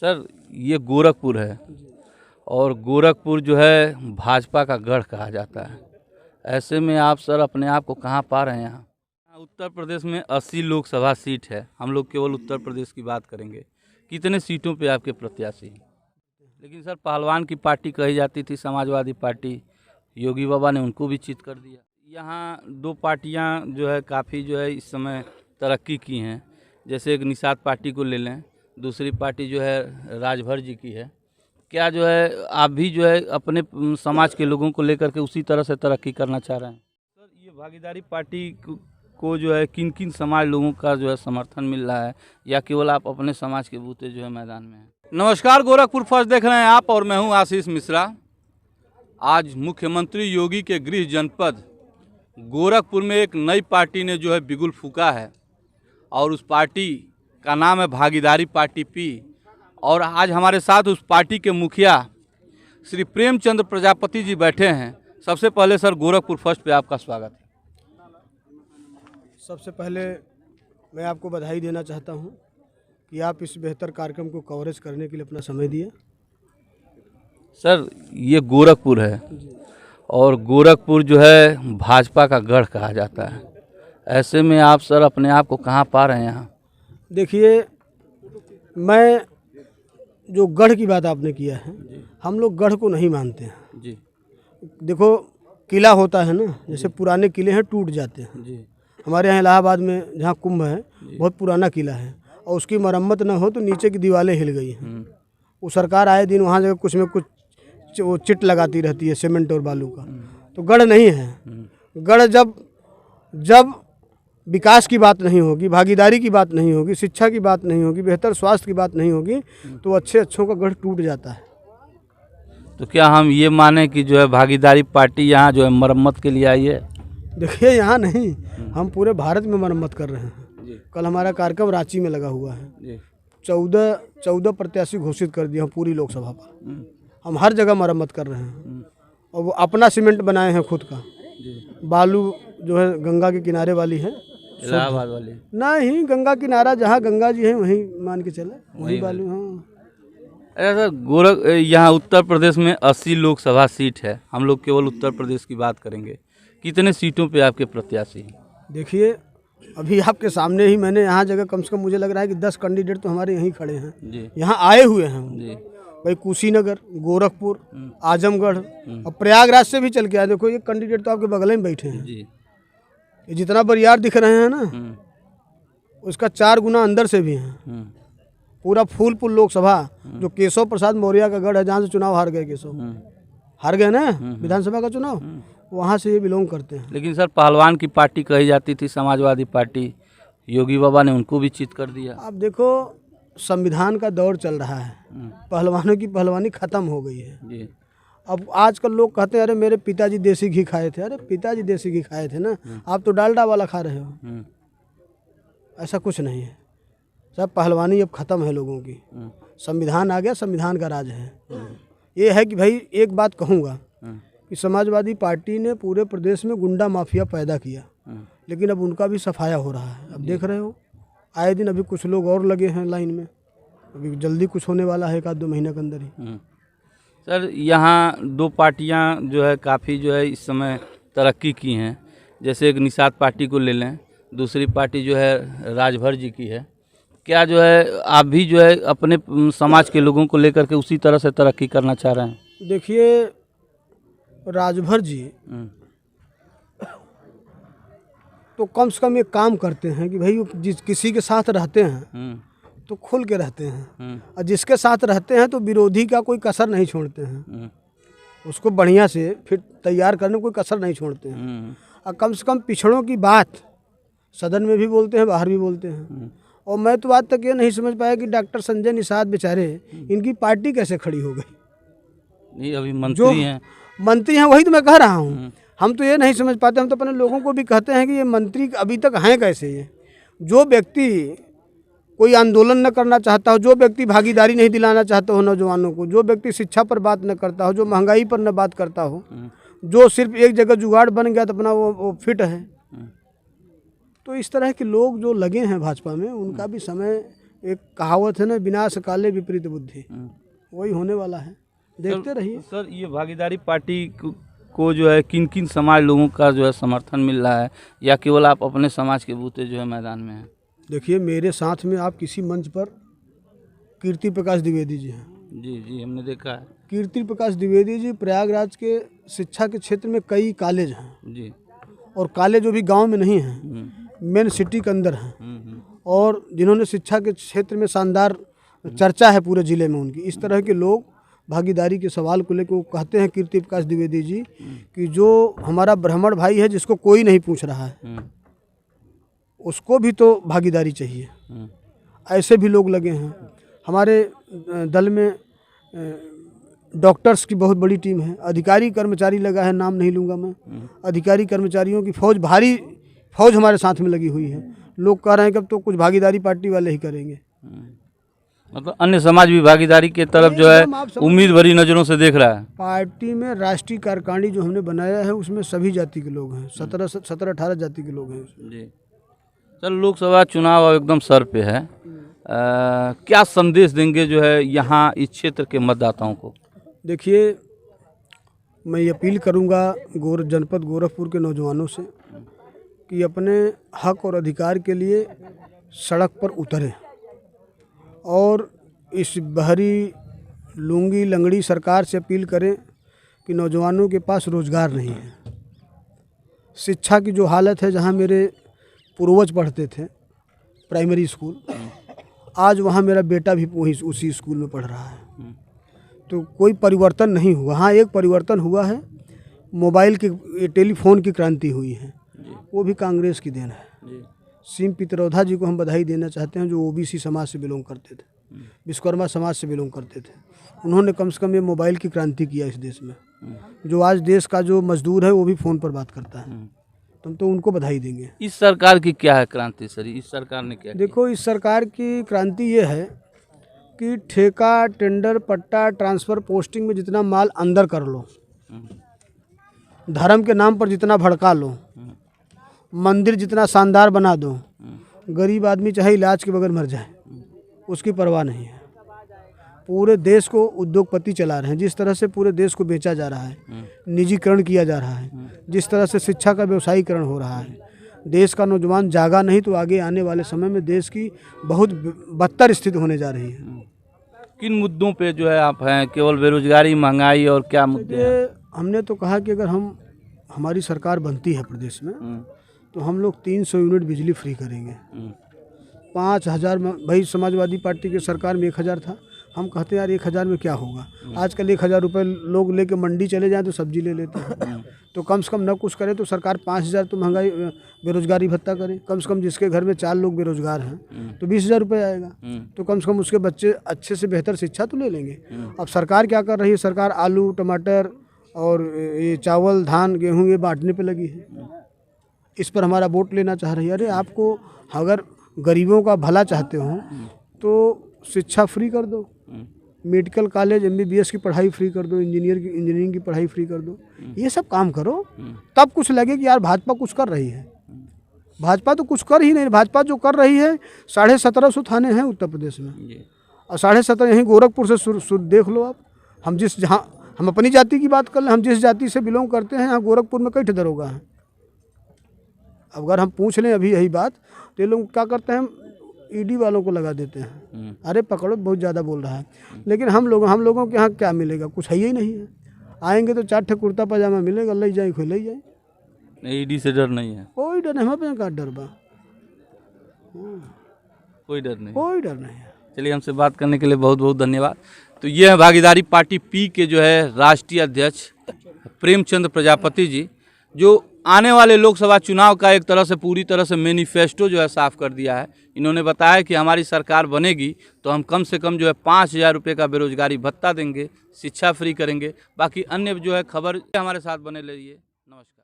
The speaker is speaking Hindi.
सर ये गोरखपुर है और गोरखपुर जो है भाजपा का गढ़ कहा जाता है। ऐसे में आप सर अपने आप को कहाँ पा रहे हैं यहाँ? उत्तर प्रदेश में 80 लोकसभा सीट है। हम लोग केवल उत्तर प्रदेश की बात करेंगे। कितने सीटों पे आपके प्रत्याशी हैं? लेकिन सर पहलवान की पार्टी कही जाती थी समाजवादी पार्टी, योगी बाबा ने उनको भी चित कर दिया। यहाँ दो पार्टियाँ जो है काफ़ी जो है इस समय तरक्की की हैं। जैसे एक निषाद पार्टी को ले लें, दूसरी पार्टी जो है राजभर जी की है। क्या जो है आप भी जो है अपने समाज के लोगों को लेकर के उसी तरह से तरक्की करना चाह रहे हैं? सर ये भागीदारी पार्टी को जो है किन किन समाज लोगों का जो है समर्थन मिल रहा है, या केवल आप अपने समाज के बूते जो है मैदान में हैं? नमस्कार, गोरखपुर फर्स्ट देख रहे हैं आप और मैं हूं आशीष मिश्रा। आज मुख्यमंत्री योगी के गृह जनपद गोरखपुर में एक नई पार्टी ने जो है बिगुल फूका है और उस पार्टी का नाम है भागीदारी पार्टी पी। और आज हमारे साथ उस पार्टी के मुखिया श्री प्रेमचंद्र प्रजापति जी बैठे हैं। सबसे पहले सर गोरखपुर फर्स्ट पे आपका स्वागत है। सबसे पहले मैं आपको बधाई देना चाहता हूं कि आप इस बेहतर कार्यक्रम को कवरेज करने के लिए अपना समय दिए। सर ये गोरखपुर है और गोरखपुर जो है भाजपा का गढ़ कहा जाता है। ऐसे में आप सर अपने आप को कहाँ पा रहे हैं यहाँ? देखिए, मैं जो गढ़ की बात आपने किया है, हम लोग गढ़ को नहीं मानते हैं जी। देखो, किला होता है ना, जैसे पुराने किले हैं टूट जाते हैं जी। हमारे यहाँ इलाहाबाद में जहाँ कुंभ है बहुत पुराना किला है और उसकी मरम्मत न हो तो नीचे की दीवारें हिल गई हैं। वो सरकार आए दिन वहाँ जगह कुछ में कुछ वो चिट लगाती रहती है सीमेंट और बालू का। तो गढ़ नहीं है। गढ़ जब विकास की बात नहीं होगी, भागीदारी की बात नहीं होगी, शिक्षा की बात नहीं होगी, बेहतर स्वास्थ्य की बात नहीं होगी, तो अच्छों का गढ़ टूट जाता है। तो क्या हम ये माने कि जो है भागीदारी पार्टी यहाँ जो है मरम्मत के लिए आई है? देखिए, यहाँ नहीं, हम पूरे भारत में मरम्मत कर रहे हैं। कल हमारा कार्यक्रम रांची में लगा हुआ है। 14 प्रत्याशी घोषित कर दिया पूरी लोकसभा पर। हम हर जगह मरम्मत कर रहे हैं और वो अपना सीमेंट बनाए हैं खुद का। बालू जो है गंगा के किनारे वाली है, इलाहाबाद वाली नहीं, गंगा किनारा जहाँ गंगा जी हैं वहीं मान के चले, वही बालू। हाँ, सर यहाँ उत्तर प्रदेश में 80 लोकसभा सीट है। हम लोग केवल उत्तर प्रदेश की बात करेंगे। कितने सीटों पे आपके प्रत्याशी हैं? देखिए, अभी आपके सामने ही मैंने यहाँ जगह कम से कम मुझे लग रहा है कि 10 कैंडिडेट तो हमारे यहीं खड़े हैं, यहाँ आए हुए हैं जी। भाई कुशीनगर, गोरखपुर, आजमगढ़ और प्रयागराज से भी चल के आए। देखो, ये कैंडिडेट तो आपके बगल में बैठे हैं जी। ये जितना बरियार दिख रहे हैं ना, उसका 4 गुना अंदर से भी हैं। पूरा फूलपुर लोकसभा जो केशव प्रसाद मौर्य का गढ़ है, जहाँ से चुनाव हार गए, हार गए ना विधानसभा का चुनाव, वहाँ से ये बिलोंग करते हैं। लेकिन सर पहलवान की पार्टी कही जाती थी समाजवादी पार्टी, योगी बाबा ने उनको भी चित कर दिया। अब देखो, संविधान का दौर चल रहा है, पहलवानों की पहलवानी खत्म हो गई है जी। अब आजकल लोग कहते हैं अरे मेरे पिताजी देसी घी खाए थे। अरे पिताजी देसी घी खाए थे ना, आप तो डालडा वाला खा रहे हो। ऐसा कुछ नहीं है, सब पहलवानी अब खत्म है लोगों की। संविधान आ गया, संविधान का राज है। ये है कि भाई एक बात कहूँगा कि समाजवादी पार्टी ने पूरे प्रदेश में गुंडा माफिया पैदा किया, लेकिन अब उनका भी सफाया हो रहा है। अब देख रहे हो, आए दिन अभी कुछ लोग और लगे हैं लाइन में। अभी जल्दी कुछ होने वाला है, 1-2 महीने के अंदर ही। सर यहाँ दो पार्टियाँ जो है काफ़ी जो है इस समय तरक्की की हैं। जैसे एक निषाद पार्टी को ले लें, दूसरी पार्टी जो है राजभर जी की है। क्या जो है आप भी जो है अपने समाज के लोगों को लेकर के उसी तरह से तरक्की करना चाह रहे हैं? देखिए, राजभर जी तो कम से कम एक काम करते हैं कि भाई जिस किसी के साथ रहते हैं तो खुल के रहते हैं, और जिसके साथ रहते हैं तो विरोधी का कोई कसर नहीं छोड़ते हैं। उसको बढ़िया से फिर तैयार करने कोई कसर नहीं छोड़ते हैं। और कम से कम पिछड़ों की बात सदन में भी बोलते हैं, बाहर भी बोलते हैं। और मैं तो आज तक ये नहीं समझ पाया कि डॉक्टर संजय निषाद बेचारे, इनकी पार्टी कैसे खड़ी हो गई। नहीं, अभी मंत्री हैं। मंत्री हैं, वही तो मैं कह रहा हूँ। हम तो ये नहीं समझ पाते। हम तो अपने लोगों को भी कहते हैं कि ये मंत्री अभी तक हैं कैसे। ये जो व्यक्ति कोई आंदोलन न करना चाहता हो, जो व्यक्ति भागीदारी नहीं दिलाना चाहता हो नौजवानों को, जो व्यक्ति शिक्षा पर बात न करता हो, जो महंगाई पर न बात करता हो, जो सिर्फ एक जगह जुगाड़ बन गया तो अपना वो फिट है। तो इस तरह के लोग जो लगे हैं भाजपा में, उनका भी समय एक कहावत है ना, विनाश काले विपरीत बुद्धि, वही होने वाला है, देखते रहिए। सर ये भागीदारी पार्टी को जो है किन किन समाज लोगों का जो है समर्थन मिल रहा है, या केवल आप अपने समाज के बूते जो है मैदान में हैं? देखिए मेरे साथ में आप किसी मंच पर कीर्ति प्रकाश द्विवेदी जी हैं। जी जी, हमने देखा है। कीर्ति प्रकाश द्विवेदी जी प्रयागराज के शिक्षा के क्षेत्र में कई कॉलेज हैं जी। और कॉलेज जो भी गांव में नहीं हैं, मेन सिटी के अंदर हैं, और जिन्होंने शिक्षा के क्षेत्र में शानदार चर्चा है पूरे ज़िले में उनकी। इस तरह के लोग भागीदारी के सवाल को लेकर वो कहते हैं कीर्ति प्रकाश द्विवेदी जी कि जो हमारा ब्राह्मण भाई है जिसको कोई नहीं पूछ रहा है, उसको भी तो भागीदारी चाहिए। ऐसे भी लोग लगे हैं। हमारे दल में डॉक्टर्स की बहुत बड़ी टीम है, अधिकारी कर्मचारी लगा है, नाम नहीं लूँगा मैं। अधिकारी कर्मचारियों की फौज, भारी फौज हमारे साथ में लगी हुई है। लोग कह रहे हैं कि अब तो कुछ भागीदारी पार्टी वाले ही करेंगे। मतलब अन्य समाज भी भागीदारी के तरफ जो है उम्मीद भरी नज़रों से देख रहा है। पार्टी में राष्ट्रीय कार्यकारिणी जो हमने बनाया है उसमें सभी जाति के लोग हैं, 17-18 जाति के लोग हैं उसमें। जी सर, लोकसभा चुनाव अब एकदम सर पे है, क्या संदेश देंगे जो है यहाँ इस क्षेत्र के मतदाताओं को? देखिए मैं ये अपील करूँगा जनपद गोरखपुर के नौजवानों से कि अपने हक और अधिकार के लिए सड़क पर उतरें और इस बहरी लूंगी लंगड़ी सरकार से अपील करें कि नौजवानों के पास रोज़गार नहीं है। शिक्षा की जो हालत है, जहाँ मेरे पूर्वज पढ़ते थे प्राइमरी स्कूल, आज वहाँ मेरा बेटा भी उसी स्कूल में पढ़ रहा है, तो कोई परिवर्तन नहीं हुआ। हाँ एक परिवर्तन हुआ है, मोबाइल की टेलीफोन की क्रांति हुई है, वो भी कांग्रेस की देन है। सिम पित्रोदा जी को हम बधाई देना चाहते हैं, जो ओबीसी समाज से बिलोंग करते थे, विश्वकर्मा समाज से बिलोंग करते थे। उन्होंने कम से कम ये मोबाइल की क्रांति किया इस देश में। जो आज देश का जो मजदूर है वो भी फ़ोन पर बात करता है, तुम तो उनको बधाई देंगे। इस सरकार की क्या है क्रांति सर? इस सरकार ने क्या देखो इस सरकार की क्रांति ये है कि ठेका, टेंडर, पट्टा, ट्रांसफ़र, पोस्टिंग में जितना माल अंदर कर लो, धर्म के नाम पर जितना भड़का लो, मंदिर जितना शानदार बना दो, गरीब आदमी चाहे इलाज के बगैर मर जाए उसकी परवाह नहीं है। पूरे देश को उद्योगपति चला रहे हैं, जिस तरह से पूरे देश को बेचा जा रहा है, निजीकरण किया जा रहा है, जिस तरह से शिक्षा का व्यवसायीकरण हो रहा है, देश का नौजवान जागा नहीं तो आगे आने वाले समय में देश की बहुत बदतर स्थिति होने जा रही है। किन मुद्दों पे जो है आप हैं? केवल बेरोजगारी, महंगाई और क्या मुद्दे हैं? हमने तो कहा कि अगर हमारी सरकार बनती है प्रदेश में तो हम लोग 300 यूनिट बिजली फ्री करेंगे। 5000 में भाई समाजवादी पार्टी की सरकार में 1000 था, हम कहते हैं यार 1000 में क्या होगा। आजकल 1000 रुपये लोग लेके मंडी चले जाएं तो सब्जी ले लेते हैं, तो कम से कम न कुछ करे तो सरकार 5000 तो महंगाई बेरोजगारी भत्ता करे। कम से कम जिसके घर में 4 लोग बेरोजगार हैं तो 20,000 रुपये आएगा, तो कम से कम उसके बच्चे अच्छे से बेहतर शिक्षा तो ले लेंगे। अब सरकार क्या कर रही है? सरकार आलू, टमाटर और ये चावल, धान, गेहूँ ये बांटने पर लगी है। इस पर हमारा वोट लेना चाह रही है। अरे आपको अगर गरीबों का भला चाहते हो तो शिक्षा फ्री कर दो, मेडिकल कॉलेज MBBS की पढ़ाई फ्री कर दो, इंजीनियरिंग की पढ़ाई फ्री कर दो, ये सब काम करो, तब कुछ लगे कि यार भाजपा कुछ कर रही है। भाजपा तो कुछ कर ही नहीं। भाजपा जो कर रही है, 1750 थाने हैं उत्तर प्रदेश में, और 1750 यहीं गोरखपुर से देख लो आप। हम अपनी जाति की बात कर लें, हम जिस जाति से बिलोंग करते हैं, यहाँ गोरखपुर में कई दरोगा हैं। अगर हम पूछ लें अभी यही बात, तो ये लोग क्या करते हैं, ईडी वालों को लगा देते हैं, अरे पकड़ो बहुत ज़्यादा बोल रहा है। लेकिन हम लोगों के यहाँ क्या मिलेगा? कुछ है ही नहीं है। आएंगे तो 4 ठे कुर्ता पजामा मिलेगा, ले जाए कोई ले जाए। ईडी से डर नहीं है? कोई डर नहीं, हमारे का डर बा, कोई डर नहीं, कोई डर नहीं है। चलिए, हमसे बात करने के लिए बहुत बहुत धन्यवाद। तो ये है भागीदारी पार्टी पी के जो है राष्ट्रीय अध्यक्ष प्रेमचंद प्रजापति जी, जो आने वाले लोकसभा चुनाव का एक तरह से पूरी तरह से मैनिफेस्टो जो है साफ कर दिया है। इन्होंने बताया कि हमारी सरकार बनेगी तो हम कम से कम जो है 5000 रुपये का बेरोजगारी भत्ता देंगे, शिक्षा फ्री करेंगे। बाकी अन्य जो है खबर हमारे साथ बने रहिए। नमस्कार।